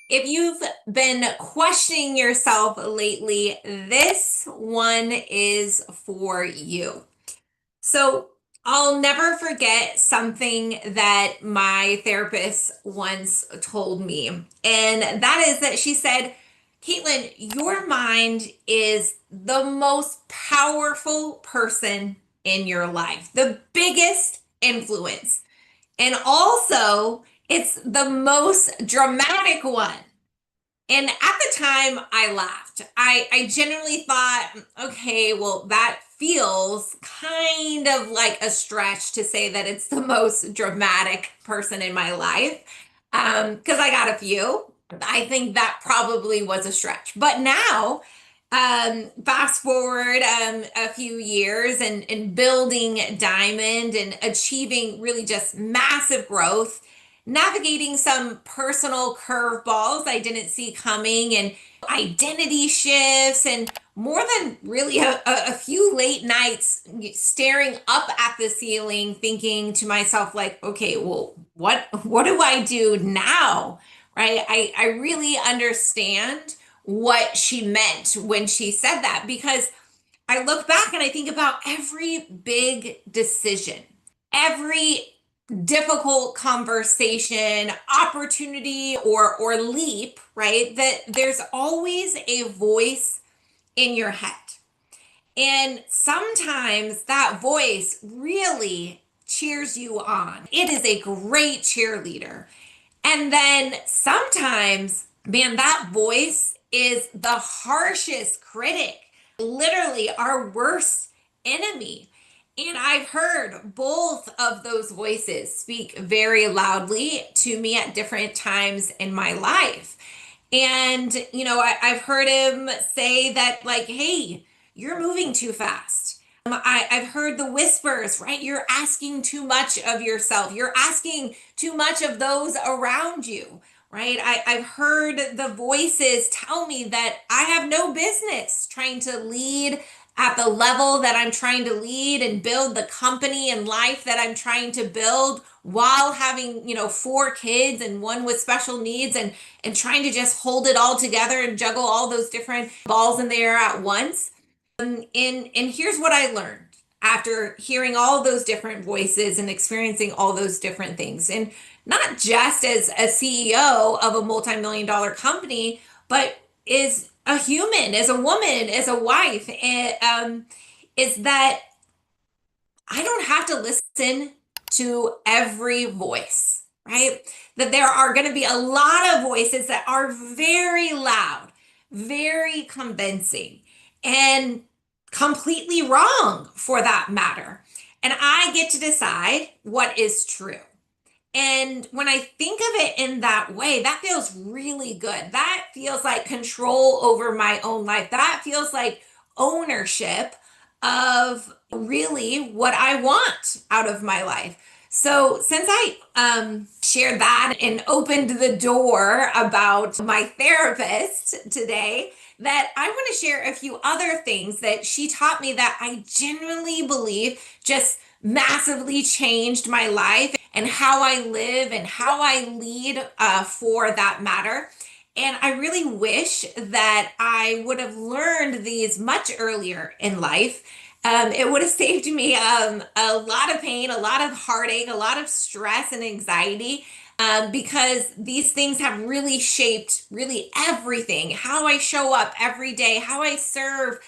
If you've been questioning yourself lately, this one is for you. So, I'll never forget something that my therapist once told me. And that is that she said, Caitlin, your mind is the most powerful person in your life, the biggest influence. And also, it's the most dramatic one. And at the time, I laughed. I genuinely thought, okay, well, that feels kind of like a stretch to say that it's the most dramatic person in my life. Because I got a few. I think that probably was a stretch. But now, fast forward a few years and building Diamond and achieving really just massive growth, navigating some personal curveballs I didn't see coming, and identity shifts, and more than really a few late nights staring up at the ceiling, thinking to myself, like, okay, well, what do I do now? Right? I really understand what she meant when she said that, because I look back and I think about every big decision, every difficult conversation, opportunity, or leap, right? That there's always a voice in your head. And sometimes that voice really cheers you on. It is a great cheerleader. And then sometimes, man, that voice is the harshest critic, literally our worst enemy. And I've heard both of those voices speak very loudly to me at different times in my life. And, I've heard him say that, like, hey, you're moving too fast. I've heard the whispers, right? You're asking too much of yourself. You're asking too much of those around you, right? I've heard the voices tell me that I have no business trying to lead at the level that I'm trying to lead and build the company and life that I'm trying to build while having, four kids and one with special needs, and trying to just hold it all together and juggle all those different balls in the air at once. And here's what I learned after hearing all those different voices and experiencing all those different things. And not just as a CEO of a multi-million dollar company, but is a human, as a woman, as a wife, is that I don't have to listen to every voice, right? That there are going to be a lot of voices that are very loud, very convincing, and completely wrong for that matter. And I get to decide what is true. And when I think of it in that way, that feels really good. That feels like control over my own life. That feels like ownership of really what I want out of my life. So, since I shared that and opened the door about my therapist today, that I want to share a few other things that she taught me that I genuinely believe just massively changed my life and how I live and how I lead, for that matter. And I really wish that I would have learned these much earlier in life. It would have saved me a lot of pain, a lot of heartache, a lot of stress and anxiety, because these things have really shaped really everything, how I show up every day, how I serve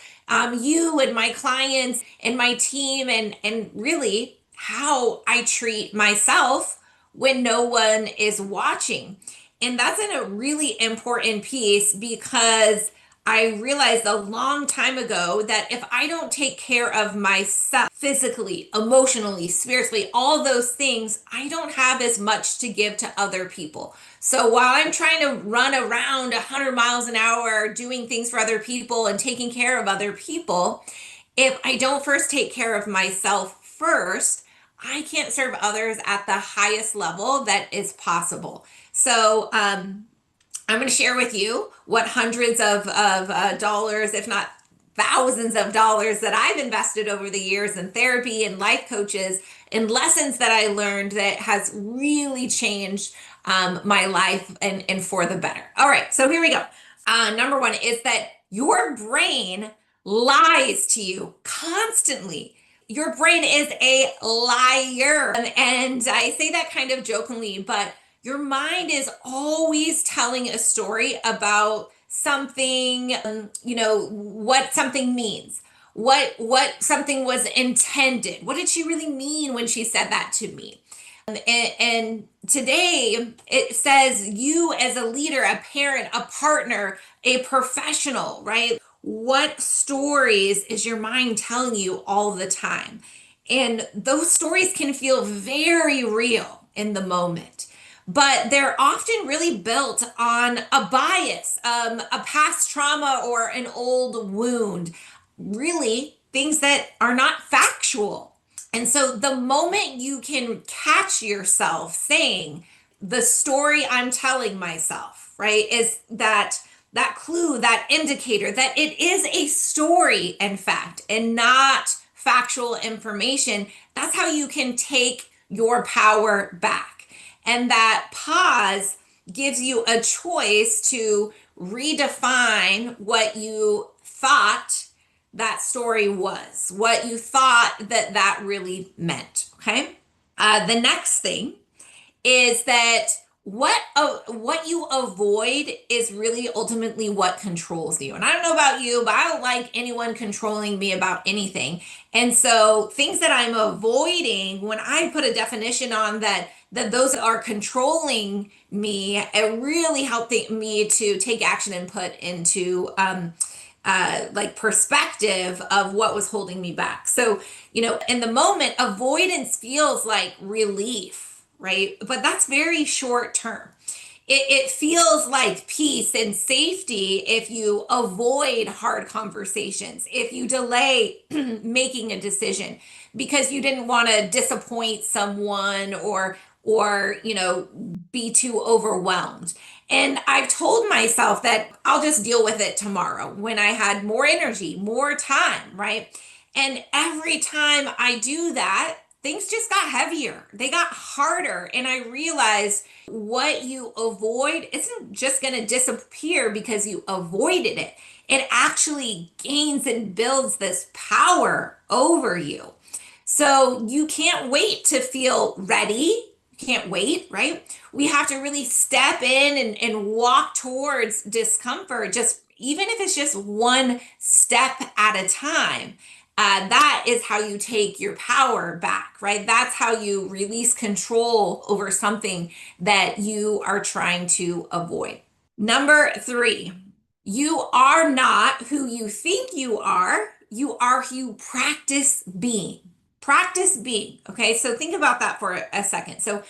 you and my clients and my team, and really how I treat myself when no one is watching. And that's a really important piece, because I realized a long time ago that if I don't take care of myself physically, emotionally, spiritually, all those things, I don't have as much to give to other people. So while I'm trying to run around 100 miles an hour doing things for other people and taking care of other people, if I don't first take care of myself first, I can't serve others at the highest level that is possible. So, I'm going to share with you what hundreds of dollars, if not thousands of dollars, that I've invested over the years in therapy and life coaches and lessons that I learned that has really changed my life and for the better. All right, so here we go. Number one is that your brain lies to you constantly. Your brain is a liar. And I say that kind of jokingly, but your mind is always telling a story about something, what something means, what something was intended. What did she really mean when she said that to me? And today it says you as a leader, a parent, a partner, a professional, right? What stories is your mind telling you all the time? And those stories can feel very real in the moment, but they're often really built on a bias, a past trauma, or an old wound. Really, things that are not factual. And so the moment you can catch yourself saying, the story I'm telling myself, right, is that clue, that indicator that it is a story, in fact, and not factual information, that's how you can take your power back. And that pause gives you a choice to redefine what you thought that story was, what you thought that really meant. Okay. The next thing is that what you avoid is really ultimately what controls you. And I don't know about you, but I don't like anyone controlling me about anything. And so things that I'm avoiding, when I put a definition on that those are controlling me, it really helped me to take action and put into like perspective of what was holding me back. So, in the moment, avoidance feels like relief, right? But that's very short term. It feels like peace and safety if you avoid hard conversations, if you delay making a decision because you didn't want to disappoint someone or be too overwhelmed. And I've told myself that I'll just deal with it tomorrow when I had more energy, more time, right? And every time I do that, things just got heavier. They got harder. And I realized what you avoid isn't just going to disappear because you avoided it. It actually gains and builds this power over you. So you can't wait to feel ready. Can't wait, right? We have to really step in and walk towards discomfort, just even if it's just one step at a time. That is how you take your power back, right? That's how you release control over something that you are trying to avoid. Number three, you are not who you think you are. You are who you practice being. Practice being. Okay. So think about that for a second. So,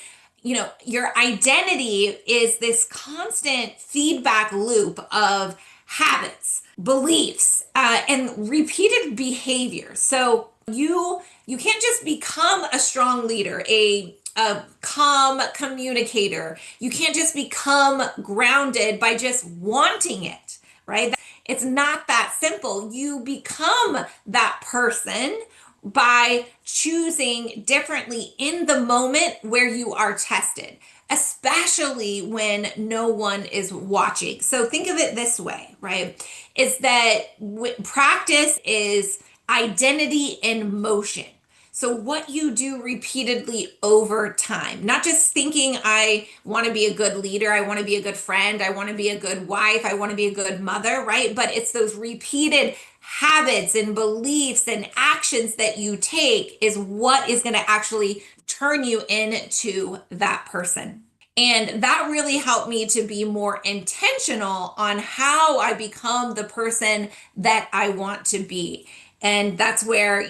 your identity is this constant feedback loop of habits, beliefs, and repeated behavior. So you can't just become a strong leader, a calm communicator. You can't just become grounded by just wanting it, right? It's not that simple. You become that person by choosing differently in the moment where you are tested, especially when no one is watching. So think of it this way, right? Is that practice is identity in motion. So, what you do repeatedly over time, not just thinking, I want to be a good leader, I want to be a good friend, I want to be a good wife, I want to be a good mother, right? But it's those repeated habits and beliefs and actions that you take is what is going to actually turn you into that person. And that really helped me to be more intentional on how I become the person that I want to be. And that's where,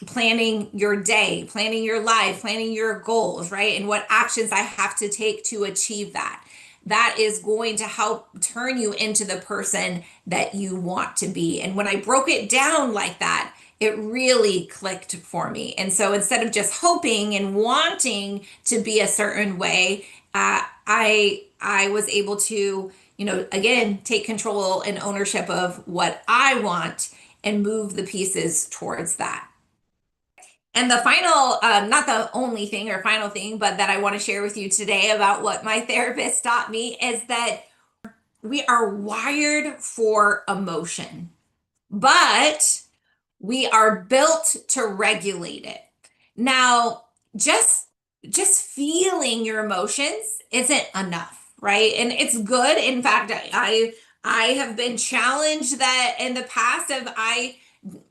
planning your day, planning your life, planning your goals, right? And what actions I have to take to achieve that. That is going to help turn you into the person that you want to be. And when I broke it down like that, it really clicked for me. And so instead of just hoping and wanting to be a certain way, I was able to, again, take control and ownership of what I want and move the pieces towards that. And the final, not the only thing or final thing, but that I want to share with you today about what my therapist taught me is that we are wired for emotion, but we are built to regulate it. Now, just just feeling your emotions isn't enough, right? And it's good. In fact, I have been challenged that in the past of I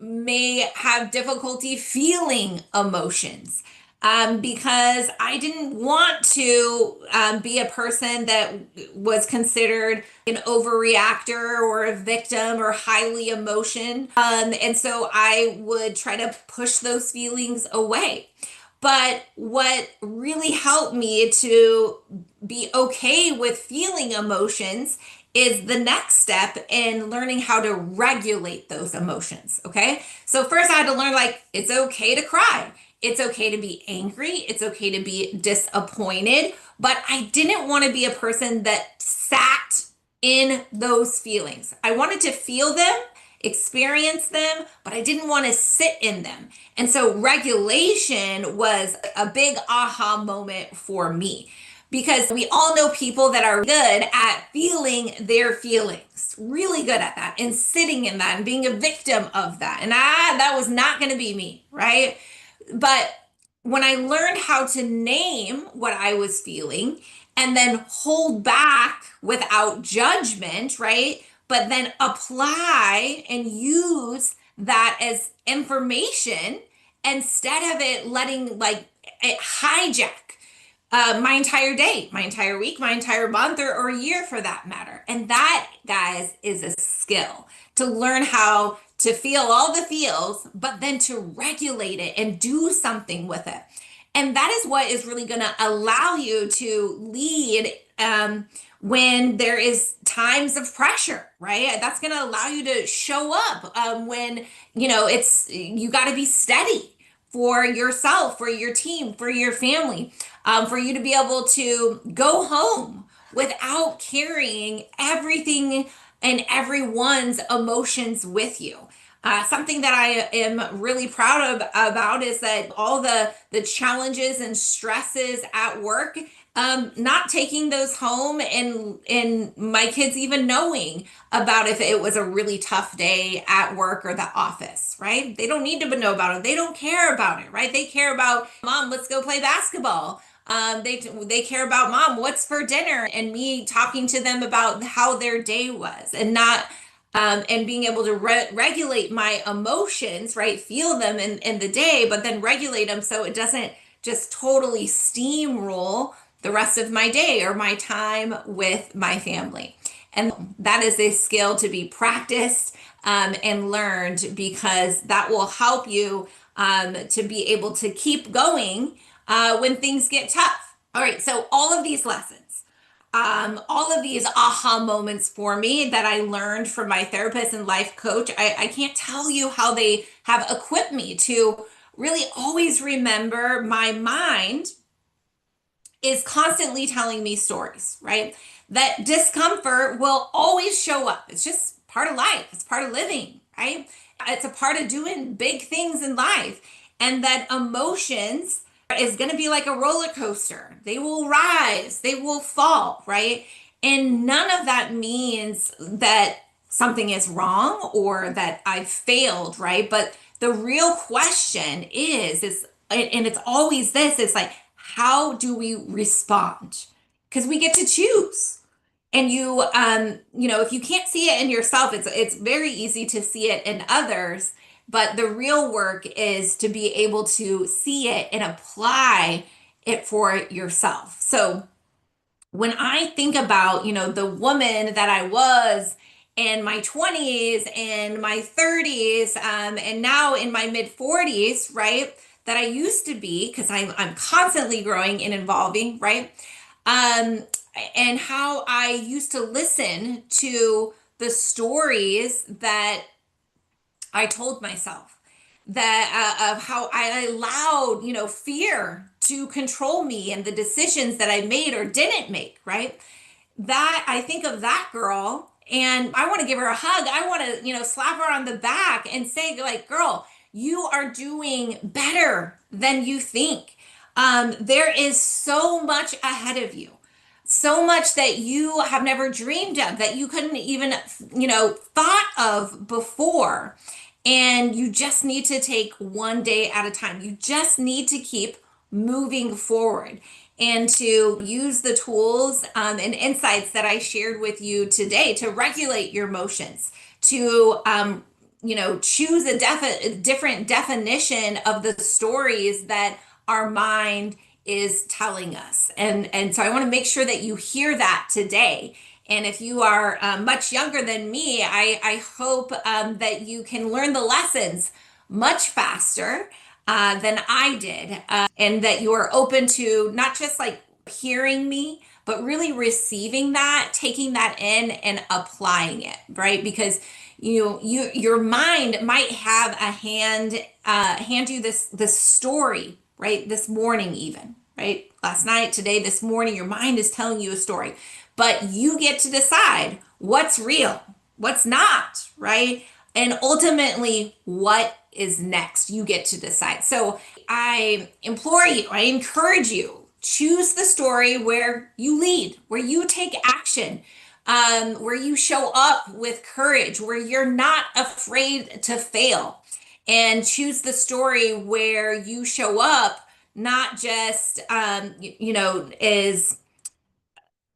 may have difficulty feeling emotions, because I didn't want to be a person that was considered an overreactor or a victim or highly emotion. And so I would try to push those feelings away. But what really helped me to be okay with feeling emotions is the next step in learning how to regulate those emotions. Okay. So, first, I had to learn like it's okay to cry, it's okay to be angry, it's okay to be disappointed. But I didn't want to be a person that sat in those feelings. I wanted to feel them, experience them, but I didn't want to sit in them. And so regulation was a big aha moment for me, because we all know people that are good at feeling their feelings, really good at that and sitting in that and being a victim of that. And that was not going to be me, right? But when I learned how to name what I was feeling and then hold back without judgment, right? But then apply and use that as information instead of it letting like it hijack my entire day, my entire week, my entire month, or year for that matter. And that, guys, is a skill to learn how to feel all the feels, but then to regulate it and do something with it. And that is what is really going to allow you to lead when there is times of pressure, right? That's going to allow you to show up when, it's, you got to be steady for yourself, for your team, for your family, for you to be able to go home without carrying everything and everyone's emotions with you. Something that I am really proud of about is that all the challenges and stresses at work, not taking those home and my kids even knowing about if it was a really tough day at work or the office, right? They don't need to know about it. They don't care about it, right? They care about mom, let's go play basketball. They care about mom, what's for dinner, and me talking to them about how their day was, and not and being able to regulate my emotions, right? Feel them in the day, but then regulate them so it doesn't just totally steamroll the rest of my day or my time with my family. And that is a skill to be practiced and learned, because that will help you to be able to keep going when things get tough. All right, so all of these lessons, all of these aha moments for me that I learned from my therapist and life coach, I can't tell you how they have equipped me to really always remember my mind is constantly telling me stories, right? That discomfort will always show up. It's just part of life, it's part of living, right? It's a part of doing big things in life. And that emotions is going to be like a roller coaster. They will rise, they will fall, right? And none of that means that something is wrong or that I failed, right? But the real question is, and it's always this, it's like, how do we respond? Because we get to choose. And if you can't see it in yourself, it's very easy to see it in others. But the real work is to be able to see it and apply it for yourself. So when I think about, the woman that I was in my 20s and my 30s, and now in my mid 40s, right, that I used to be, because I'm constantly growing and evolving, right? Um, and how I used to listen to the stories that I told myself, that of how I allowed, fear to control me and the decisions that I made or didn't make, right? That I think of that girl and I want to give her a hug. I want to, slap her on the back and say, like, girl, you are doing better than you think. There is so much ahead of you, so much that you have never dreamed of, that you couldn't even, thought of before. And you just need to take one day at a time. You just need to keep moving forward and to use the tools and insights that I shared with you today to regulate your emotions, to choose a different definition of the stories that our mind is telling us. And so I want to make sure that you hear that today. And if you are much younger than me, I hope that you can learn the lessons much faster than I did, and that you are open to not just like hearing me, but really receiving that, taking that in, and applying it, right? Because your mind might have a hand you this story, right? This morning, even, right? Last night, today, this morning, your mind is telling you a story, but you get to decide what's real, what's not, right? And ultimately, what is next? You get to decide. So I implore you, I encourage you, choose the story where you lead, where you take action, where you show up with courage, where you're not afraid to fail, and choose the story where you show up not just, is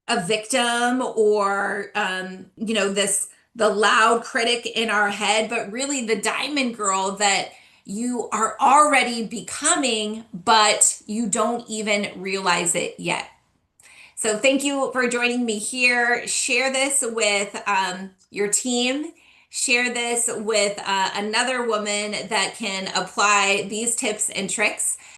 a victim or this the loud critic in our head, but really the diamond girl that you are already becoming, but you don't even realize it yet. So thank you for joining me here. Share this with your team. Share this with another woman that can apply these tips and tricks.